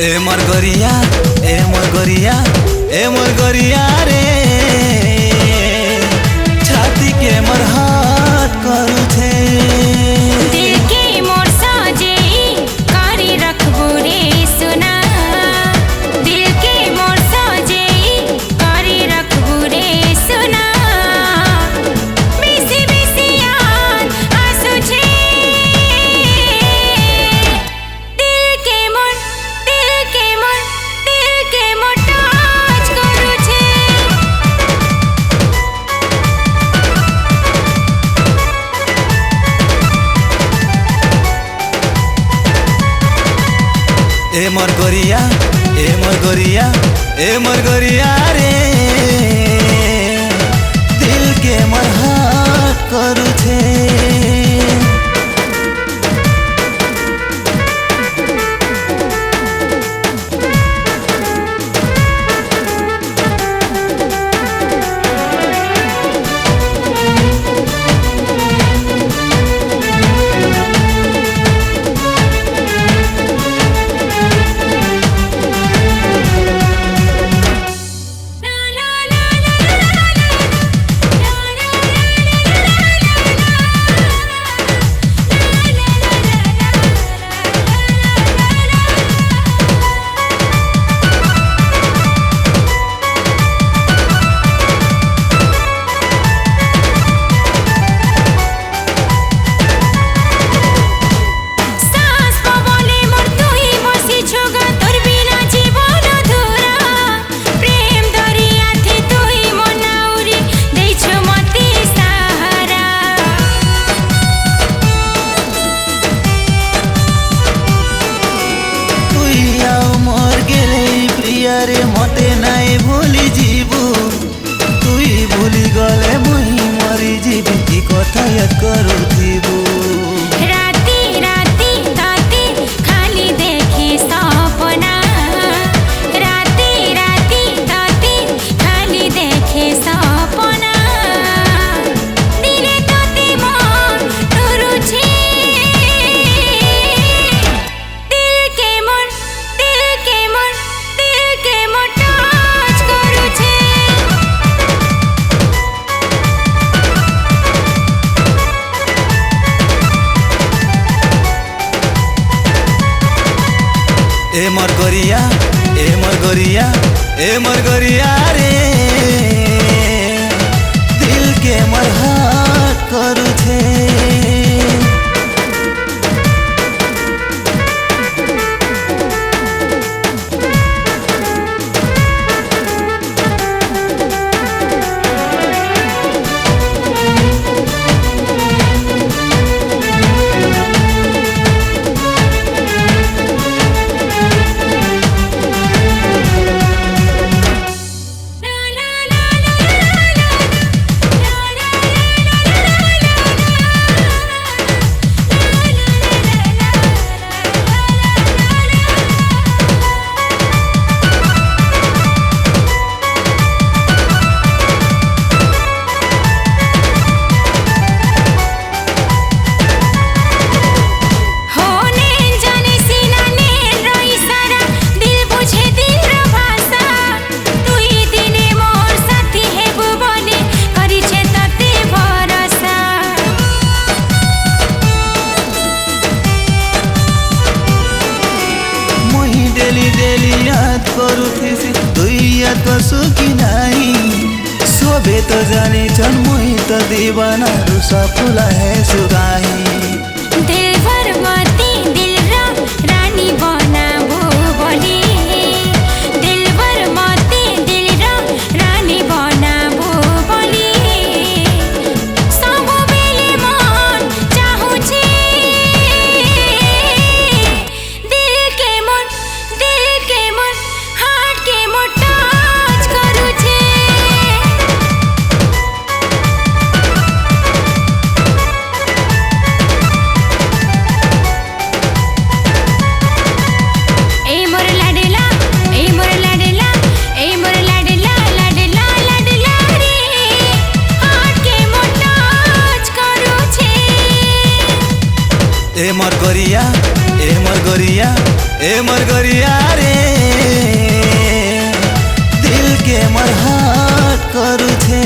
ए मोर गोरिया, ए मोर गोरिया, ए मोर गोरिया रे, छाती के मोर हाथ करू छे। दिल के मोर साजे कारी रखबो रे सुना, दिल के मोर साजे कारी रखबो रे सुना। बेसी बेसी याद आसु छे, दिल के मोर टच करू छे। ए मोर गोरिया, ए मोर गोरिया, ए मोर गोरिया रे, दिल के मोर हाथ करू छे। रे मते नाई भूली जीवु, तुई भूली गले मुई मरी जीवी, की कथा याद करूथिबु। राती राती राती खाली देखे सपना, राती राती राती खाली देखे सपना। दिले तोते मन टुरु छे, दिल के मोर टच करू छे। ए मोर गोरिया, ए मोर गोरिया, ए मोर गोरिया रे, दिल के मोर हाथ करू छे। डेली याद करूथिसी, तुई याद करसु कि नाई। सोबे तो जाने छन् मुई त दीवाना रुसा फुला है सुगाही। दिल भर मती दिल रानी बनाबो बोली, दिल भर मती दिल रानी बनाबो बोली। सब बेले मन चाहु छे, दिल के मोर हार्ट के मोर टच करू छे। ए मोर गोरिया, ए मोर गोरिया रे दिल के मरहट करू छे।